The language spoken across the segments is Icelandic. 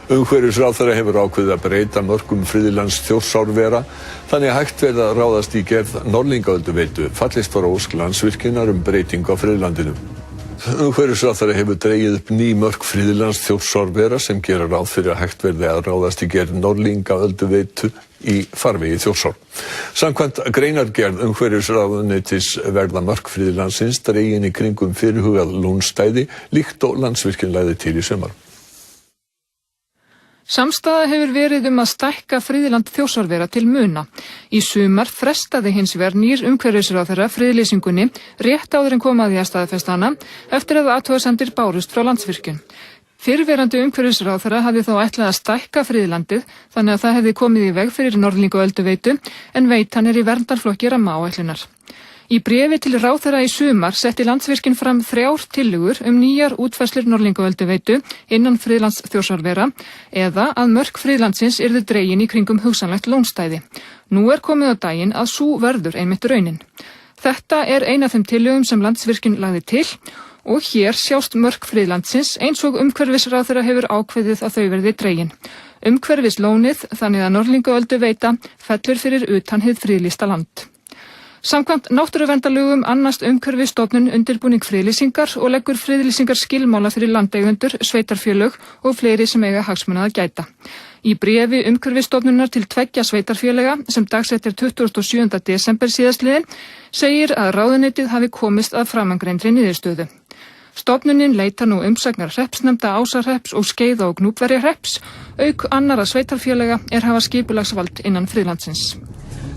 Umhverfisráðherra hefur ákveðið að breyta mörkum friðlands Þjórsárvera þannig að hægt verði að ráðast í gerð Norðlingaölduveitu fallist var ósk Landsvirkjunar breytingu á friðlandinu. Umhverfisráðherra hefur dregið upp ný mörk friðlands Þjórsárvera sem gera ráð fyrir að hægt verði að ráðast í gerð Norðlingaölduveitu í farvegi Þjórsár. Samkvæmt greinargerð umhverfisráðuneytis verða mörk friðlandsins dregin í kringum fyrirhugað lónstæði líkt og Landsvirkjun lagði til í sumar. Samstaða hefur verið að stækka friðland Þjórsárvera til muna. Í sumar frestaði hins vegar nýr umhverfisráðherra friðlýsingunni rétt áður en kom að því að staðfesta hana eftir að athugasemdir bárust frá Landsvirkjun. Fyrrverandi umhverfisráðherra hafði þá ætlað að stækka friðlandið þannig að það hefði komið í veg fyrir Norðlingaölduveitu en veitan í verndarflokki rammaáætlunar. Í bréfi til ráðherra í sumar setti Landsvirkjun fram 3 tillögur nýjar útfærslur Norðlingaölduveitu innan friðlands Þjórsárvera eða að mörk friðlandsins yrðu dregin í kringum hugsanlegt lónstæði. Nú komið á daginn að sú verður einmitt raunin. Þetta ein af þeim tillögum sem Landsvirkjun lagði til og hér sjást mörk friðlandsins eins og umhverfisráðherra hefur ákveðið að þau verði dregin. Umhverfislónið þannig að Norðlingaölduveita fellur fyrir utan hið friðlýsta land. Samkvæmt náttúruverndarlögum annast Umhverfisstofnun undirbúning friðlýsingar og leggur friðlýsingar skilmála fyrir landeigendur, sveitarfélög og fleiri sem eiga hagsmuna að gæta. Í bréfi Umhverfisstofnunar til 2 sveitarfélaga sem dagsett 27. desember síðastliðinn segir að ráðuneytið hafi komist að framangreindri niðurstöðu. Stofnunin leitar nú umsagnar hreppsnefnda Ásarhrepps og Skeiða- og Gnúpverjahrepps, auk annarra sveitarfélaga hafa skipulagsvald innan friðlandsins.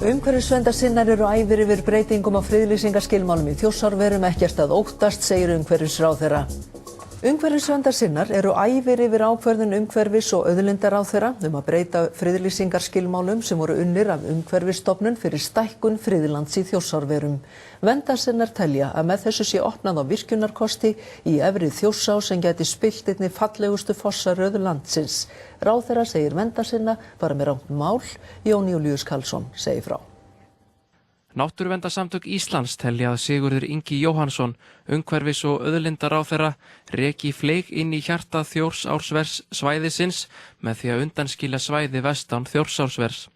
Umhverfisverndarsinnar eru æfir yfir breytingum á friðlýsingaskilmálum í Þjórsárverum ekkert að óttast, segir umhverfisráðherra. Umhverfisverndarsinnar eru æfir yfir ákvörðun umhverfis- og auðlindaráðherra að breyta friðlýsingaskilmálum sem voru unnir af Umhverfisstofnun fyrir stækkun friðlands í Þjórsárverum. Verndarsinnar telja að með þessu sé opnað á virkjunarkosti í efri Þjórsá sem gæti spillt einni fallegustu fossaröð landsins. Ráðherra segir verndarsinna bara með rangt mál. Jón Júlíus Karlsson segir frá. Náttúruverndarsamtök Íslands telja að Sigurður Ingi Jóhannsson, umhverfis- og auðlindaráðherra, reki fleyg inn í hjarta Þjórsársvers svæðisins með því að undanskilja svæði vestan Þjórsársvers.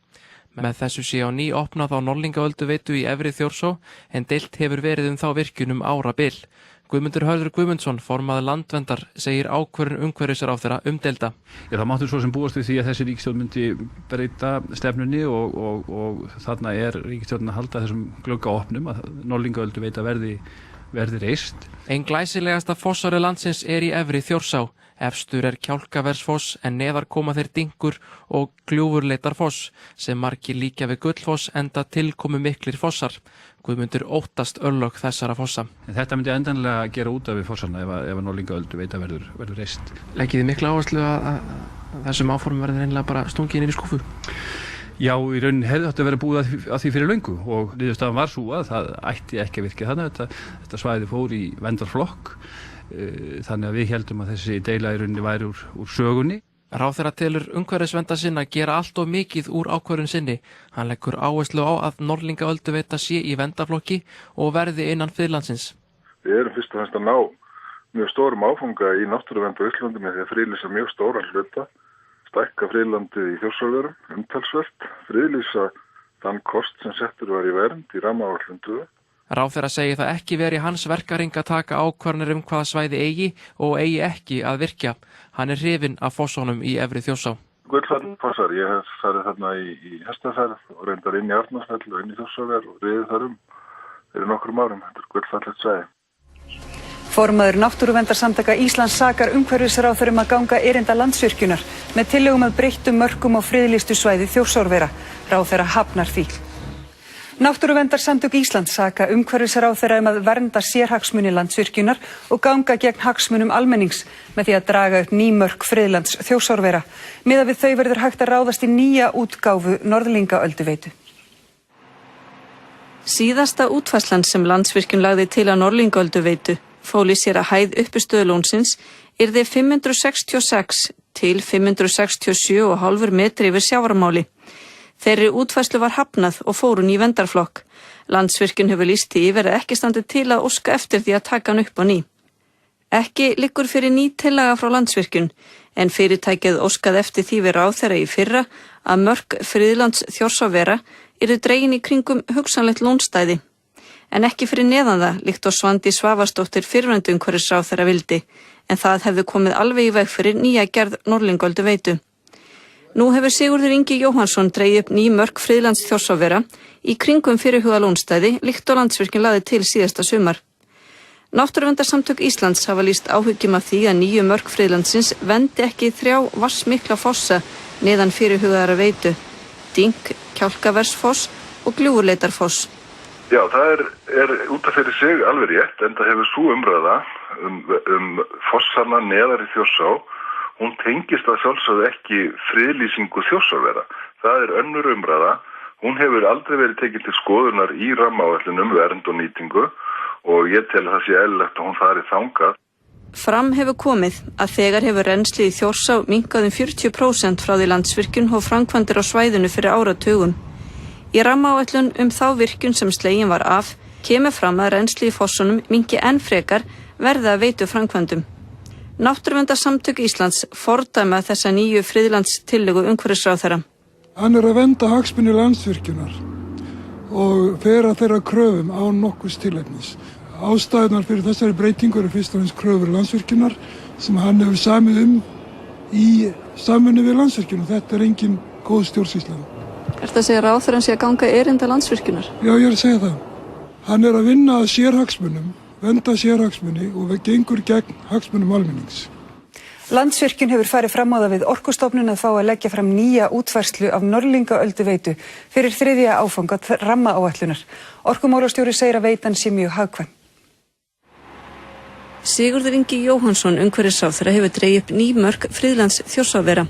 Með þessu sé á ný opnað á Norðlingaölduveitu í efri Þjórsá en deilt hefur verið þá virkjun árabil. Guðmundur Hörður Guðmundsson, formaður Landverndar, segir ákvörðun umhverfisráðherra umdeilda. Það máttu svo sem búast við því að þessi ríkisstjórn myndi breyta stefnunni og þarna ríkisstjórnin að halda þessum glugga opnum að Norðlingaölduveita verði reist. Ein glæsilegasta fossari landsins í efri Þjórsá. Efstur Kjálkaversfoss en neðar koma þeir Dingur og Gljúfurleitarfoss sem margir líkja við Gullfoss enda tilkomu miklir fossar. Guðmundur óttast örlög þessara fossa. Þetta myndi endanlega gera út af við fossarna ef Norðlingaölduveita verður reist. Leggið þið mikla áherslu að þessum áformum verður einlega bara stungið inn í skúfu? Já, í rauninni hefði þetta verið búið að því fyrir löngu og niðurstaðan var svo að það ætti ekki að virka þannig. Þetta svæði fór í verndarflokk. Þannig að við heldum að þessi deila í rauninni væri úr sögunni. Ráðherra telur umhverfisverndarsinna gera allt of mikið úr ákvörðun sinni. Hann leggur áherslu á að Norðlingaölduveita sé í verndarflokki og verði innan friðlandsins. Við erum fyrst og fremst að ná mjög stórum áfanga í náttúruvernd á Íslandi með því að friðlýsa mjög stóran hluta, stækka friðlandið í Þjórsárverum, umtalsvert, friðlýsa þann kost sem settur var í vernd í rammaáætlun 2. Ráðherra segir það ekki verið hans verkahring að taka ákvarðanir hvaða svæði eigi og eigi ekki að virkja. Hann hrifinn af fossónum í efri Þjórsá. Gullfossar, ég hef farið þarna í hestaferð og reyndar inn í Arnarfell og inn í Þjórsárver og riðið þar fyrir nokkrum árum. Þetta er gullfallegt svæði. Formaður Náttúruverndarsamtaka Íslands sakar umhverfisráðherra að ganga erinda Landsvirkjunar með tillögum að breyttum mörkum á friðlýstu svæði Þjórsárvera. Ráðherra hafnar því. Náttúruverndarsamtök Íslands saka umhverfisráðherra að vernda sérhagsmuni Landsvirkjunar og ganga gegn hagsmunum almennings með því að draga upp ný mörk friðlands Þjórsárvera. Miðað við þau verður hægt að ráðast í nýja útgáfu Norðlingaölduveitu. Síðasta útfærslan sem Landsvirkjun lagði til að Norðlingaölduveitu fól í sér að hæð uppistöðu lónsins yrði 566 til 567,5 metri yfir sjávarmáli. Þeirri útfærslu var hafnað og fórun í verndarflokk. Landsvirkjun hefur lýst því yfir að ekki standi til að óska eftir því að taka hann upp á ný. Ekki liggur fyrir ný tillaga frá Landsvirkjun, en fyrirtækið óskaði eftir því við ráðherra í fyrra að mörk friðlands Þjórsárvera yrðu dregin í kringum hugsanlegt lónstæði. En ekki fyrir neðan það, líkt og Svandís Svavarsdóttir fyrrverandi umhverfisráðherra vildi, en það hefði komið alveg í veg fyrir nýja gerð Norðlingaölduveitu. Nú hefur Sigurður Ingi Jóhannsson dregið upp ný mörk friðlands Þjórsárvera í kringum fyrirhugað lónstæði, líkt og Landsvirkjun lagði til síðasta sumar. Náttúruverndarsamtök Íslands hafa lýst áhyggjum af því að nýju mörk friðlandsins vendi ekki 3 vatnsmikla fossa neðan fyrirhugaðara veitu, Dynk, Kjálkaversfoss og Gljúfurleitarfoss. Já, það er út af fyrir sig alveg rétt, en það hefur svo umræða fossana neðar í Þjórsá, hún tengist að sjálfsögðu ekki friðlýsingu Þjórsárvera. Það er önnur umræða, hún hefur aldrei verið tekin til skoðunar í rammaáætlun vernd og nýtingu og ég tel að það sé eðlilegt að hún fari þangað. Fram hefur komið að þegar hefur rennsli í Þjórsá minnkað 40% frá því Landsvirkjun hóf framkvæmdir á svæðinu fyrir áratugum. Í rammaáætlun þá virkjun sem slegin var af kemur fram að rennsli í fossunum minnki enn frekar verði að veitu framkvæmdum. Náttúruverndarsamtök Íslands fordæma þessa nýju friðlandstillögu umhverfisráðherra. Hann að vernda hagsmuni Landsvirkjunar og fer að þeirra kröfum án nokkurs tilefnis. Ástæðunar fyrir þessari breytingu eru fyrst og fremst kröfur Landsvirkjunar sem hann hefur samið í samvinnu við Landsvirkjun og þetta er engin góð stjórnsýsla. Ertu að segja að ráðherrann sé að ganga erinda Landsvirkjunar? Já, ég er að segja það. Hann er að vinna að sérhagsmunum, vernda sérhagsmuni og gengur gegn hagsmunum almennings. Landsvirkjun hefur farið fram á það við Orkustofnun að fá að leggja fram nýja útfærslu af Norðlingaölduveitu fyrir 3. áfanga rammaáætlunar. Orkumálastjóri segir að veitan sé mjög hagkvæm. Sigurður Ingi Jóhannsson umhverfisráðherra hefur dregið upp ný mörk friðlands Þjórsárvera.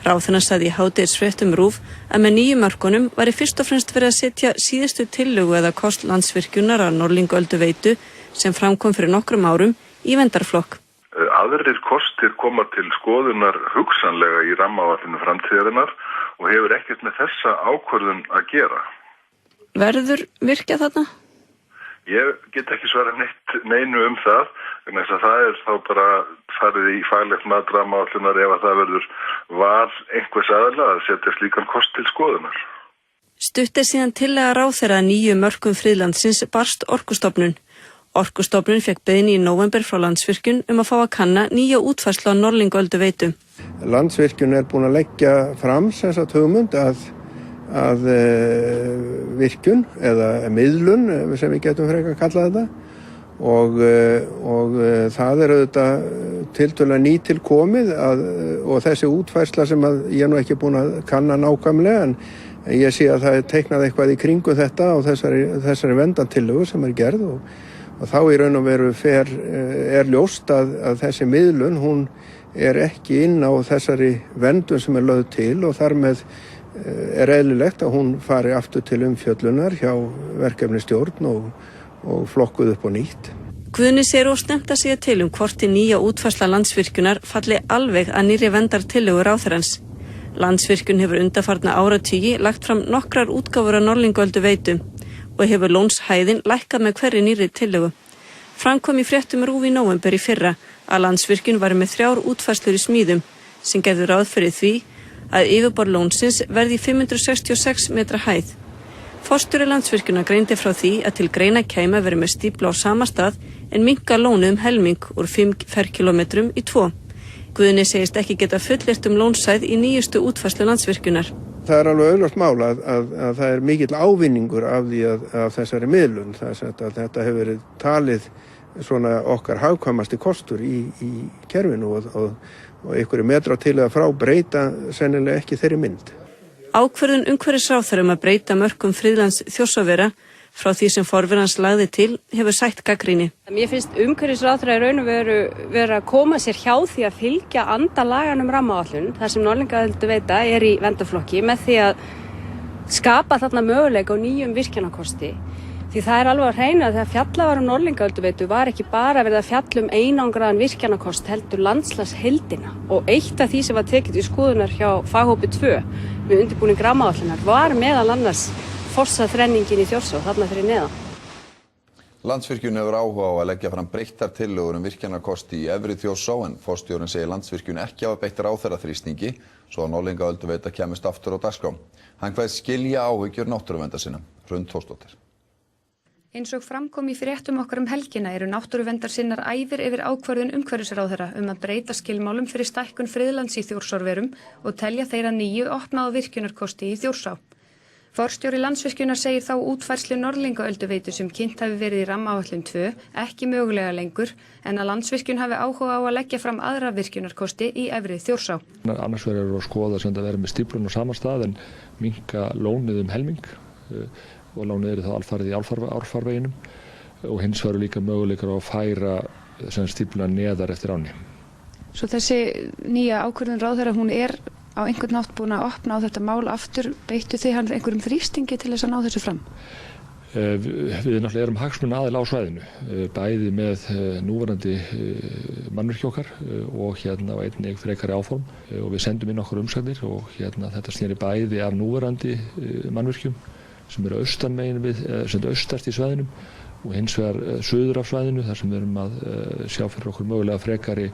Ráðherra sagði í hádegisfréttum RÚV að með nýju mörkunum væri fyrst og fremst verið að setja síðustu tillögu eða kost Landsvirkjunar á Norðlingaölduveitu sem framkom fyrir nokkrum árum í verndarflokk. Aðrir kostir koma til skoðunar hugsanlega í rammaáætlun framtíðarinnar og hefur ekkert með þessa ákvörðun að gera. Verður virkjað þarna? Ég get ekki svarað neinu það, vegna þess að það er þá bara farið í faglegt mat rammaáætlunar ef að það verður var einhvers aðila að setja slíkan kost til skoðunar. Stutt síðan tillaga ráðherra að nýju mörkum friðlandsins barst Orkustofnun. Orkustofnun fekk beiðni í nóvember frá Landsvirkjun að fá að kanna nýja útfærslu á Norðlingaölduveitu. Landsvirkjun er búin að leggja fram hugmynd að virkjun eða miðlun sem við getum frekar að kalla þetta og það er auðvitað tiltölulega nýtilkomið og þessi útfærsla sem ég er nú ekki búin að kanna nákvæmlega en ég sé að það er teiknað eitthvað í kringu þetta og þessari verndartillögu sem er gerð og þá í raun og veru er ljóst að þessi miðlun hún er ekki inn á þessari verndun sem er lögð til og þar með er eðlilegt að hún fari aftur til umfjöllunar hjá verkefnisstjórn og flokkuð upp á nýtt. Guðni segir of snemmt að segja til hvort í nýja útfærsla Landsvirkjunar falli alveg að nýrri verndartillögu ráðherrans. Landsvirkjun hefur undanfarna áratugi lagt fram nokkrar útgáfur af Norðlingaölduveitu og hefur lónshæðin lækkað með hverri nýrri tillögu. Framkom í fréttum RÚV í nóvember í fyrra að Landsvirkjun var með 3 útfærslur í smíðum sem gerðu ráð fyrir því að yfirborð lónsins verði 566 metra hæð. Forstjóri Landsvirkjunar greindi frá því að til greina kæmi að vera með stíflu á sama stað en minnka lónið helming úr 5 ferkilometrum í 2. Guðni segist ekki geta fullyrt lónsæð í nýjustu útfærslu Landsvirkjunar. Það er alveg augljóst mál að það er mikill ávinningur af því af þessari miðlun. Þetta hefur verið talið svona okkar hagkvæmasti kostur í kerfinu og einhverju metra til að frá breyta sennilega ekki þeirri mynd. Ákvörðun umhverfisráðherra að breyta mörkum friðlands Þjórsárvera frá því sem forverans lagði til hefur sætt gagnrýni. Mér finnst umhverfisráðherra í raun og veru að koma sér hjá því að fylgja anda laganum rammaáætlun þar sem Norðlingaölduveita er í verndarflokki með því að skapa þarna möguleika á nýjum virkjanakosti. Því það er alveg að hreina að þegar fjallað var Norðlingaölduveitu var ekki bara verið að fjalla einangraðan virkjanakost heldur landslagsheildina og eitt af því sem var tekið í skoðunar hjá faghópi 2 við undirbúning rammaáætlunar var meðal annars fossaþrenningin í Þjórsá þarna fyrir neðan. Landsvirkjun hefur áhuga á að leggja fram breyttar tillögur virkjunarkosti í Efri Þjórsá en forstjórinn segir Landsvirkjun ekki hafa beitt ráðherraþrýstingi svo að Norðlingaölduveita kemist aftur á dagskrá. Hann kveðst skilja áhyggjur náttúruverndarsinna. Hrund Þórsdóttir. Eins og framkom í fréttum okkar helgina eru náttúruverndarsinnar æfir yfir ákvörðun umhverfisráðherra að breyta skilmálum fyrir stækkun friðlands í Þjórsárverum og telja þeirra nýju opna á virkjunarkosti í Þjórsá. Forstjóri Landsvirkjunar segir þá útfærslu Norðlingaölduveitu sem kynnt hafi verið í rammaáætlun 2 ekki mögulega lengur en að Landsvirkjun hafi áhuga á að leggja fram aðra virkjunarkosti í Efri Þjórsá. Annars vegar eru að skoða sem það verið með stíflun á sama stað en minnka lónið helming og lónið eru þá alfarið í árfarveginum og hins vegar líka möguleikar á að færa stífluna neðar eftir ánni. Svo þessi nýja ákvörðun ráðherra, hún er á einhvern nátt búin að opna á þetta mál aftur, beittu þið hann einhverjum þrýstingi til þess að ná þessu fram? Við náttúrulega erum hagsmuna aðila á svæðinu, bæði með núverandi mannvirki okkar og einnig frekari áform og við sendum inn okkur umsagnir og þetta sneri bæði af núverandi mannvirkjum sem eru austanmegin sem austast í svæðinum og hins vegar suður af svæðinu þar sem við erum að sjá fyrir okkur mögulega frekari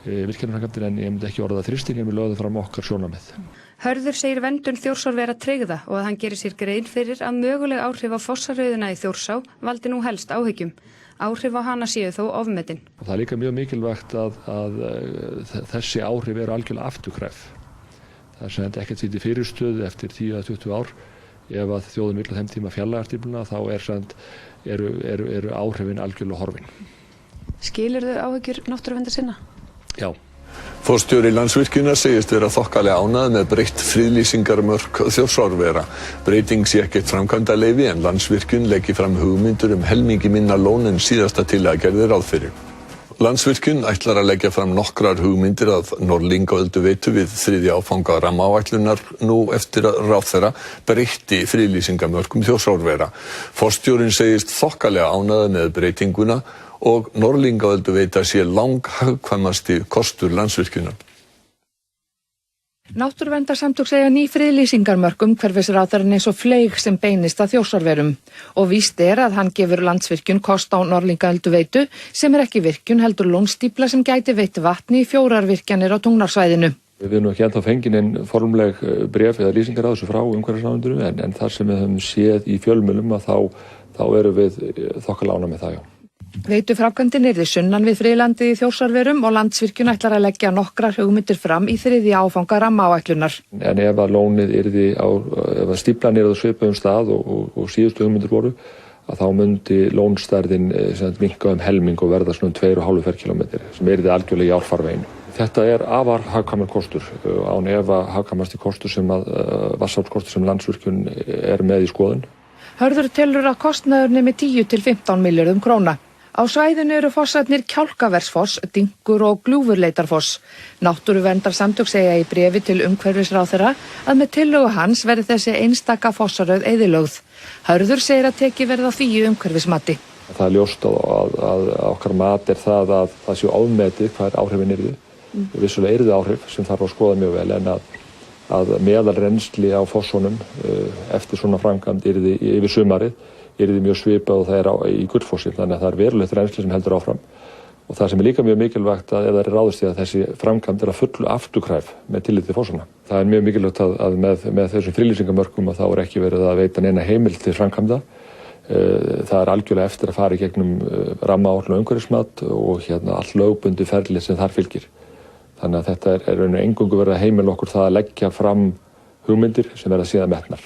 virkjunarframkvæmdir en ég myndi ekki orða þrýsting en við lögðum fram okkar sjónarmið. Hörður segir verndun Þjórsárvera tryggða og að hann gerir sér grein fyrir að möguleg áhrif á fossarauðina í Þjórsá valdi nú helst áhyggjum. Áhrif á hana séu þó ofmetin. Það er líka mjög mikilvægt að þessi áhrif eru algjörlega afturkræf. Það er sem ekkert því til fyrirstöðu eftir 10-20 ár. Ef að þjóðin vill á þeim tíma fjarlægarstífluna þá eru áhrifin algjörlega horfin. Skilurðu áhyggjur náttúruverndarsinna? Já. Forstjóri Landsvirkjunar segist vera þokkalega ánægður með breytt friðlýsingarmörk Þjórsárvera. Breyting sé ekkert framkvæmdaleyfi en Landsvirkjun leggi fram hugmyndir helmingi minna lón en síðasta tillaga gerði ráð fyrir. Landsvirkjun ætlar að leggja fram nokkrar hugmyndir að Norðlingaölduveitu við 3. áfanga rammaáætlunar nú eftir að ráðherra breytti friðlýsingarmörkum Þjórsárvera. Forstjórinn segist þokkalega ánægður með breytinguna og Norðlingaölduveita sé langhagkvæmasti kostur Landsvirkjunar. Náttúruverndarsamtök segja ný friðlýsingarmörk umhverfisráðherrann eins og fleyg sem beinist að Þjórsárverum og víst er að hann gefur Landsvirkjun kost á Norðlingaölduveitu sem ekki virkjun heldur lónstífla sem gæti veitt vatni í 4 virkjanir á Tungnarsvæðinu. Við erum ekki ennþá fengin inn formleg bréf eða lýsingar á þessu frá umhverfisráðuneytinu en þar sem við höfum séð í fjölmiðlum að þá erum við þokkalega ánægð með það, já. Veituframkvæmdin yrði sunnan við friðlandið í Þjórsárverum og Landsvirkjun ætlar að leggja nokkrar hugmyndir fram í 3. áfanga rammaáætlunar. En ef að lónið yrði ef að stíflan yrði á svipuðum stað og síðustu hugmyndir voru, að þá myndi lónstærðin minnka helming og verða svona 2,5 ferkílómetrar sem yrði algjörlega í árfarveginu. Þetta er afar hagkvæmur kostur án efa hagkvæmasti kostur sem vatnsaflskostur sem Landsvirkjun er með í skoðun. Hörður telur að kostnaður nemi 10 til 15 milljörðum króna. Á svæðinu eru fossarnir Kjálkaversfoss, Dingur og Gljúfurleitarfoss. Náttúruverndarsamtök segja í bréfi til umhverfisráðherra að með tillögu hans verði þessi einstaka fossarauð eyðilögð. Hörður segir að tekið verði á því í umhverfismati. Það er ljóst að okkar mat er það að það séu ofmetið hvað áhrifin yrðu. Vissulega yrðu áhrif sem þarf að skoða mjög vel en að meðalrennsli á fossunum eftir svona framkvæmd yrði yfir sumarið yrði mjög svipað og það er í Gullfossi, þannig að það er verulegt rennsli sem heldur áfram. Og það sem er líka mjög mikilvægt að ef það er ráðist í að þessi framkvæmd er að fullu afturkræf með tilliti til fossana. Það er mjög mikilvægt að með þessum friðlýsingarmörkum að þá er ekki verið að veita neina heimild til framkvæmda. Það er algjörlega eftir að fara í gegnum rammaáætlun og umhverfismat og allt lögbundið ferli sem þar fylgir. Þannig að þetta er eingöngu verið að heimila okkur það að leggja fram hugmyndir sem verða síðan metnar.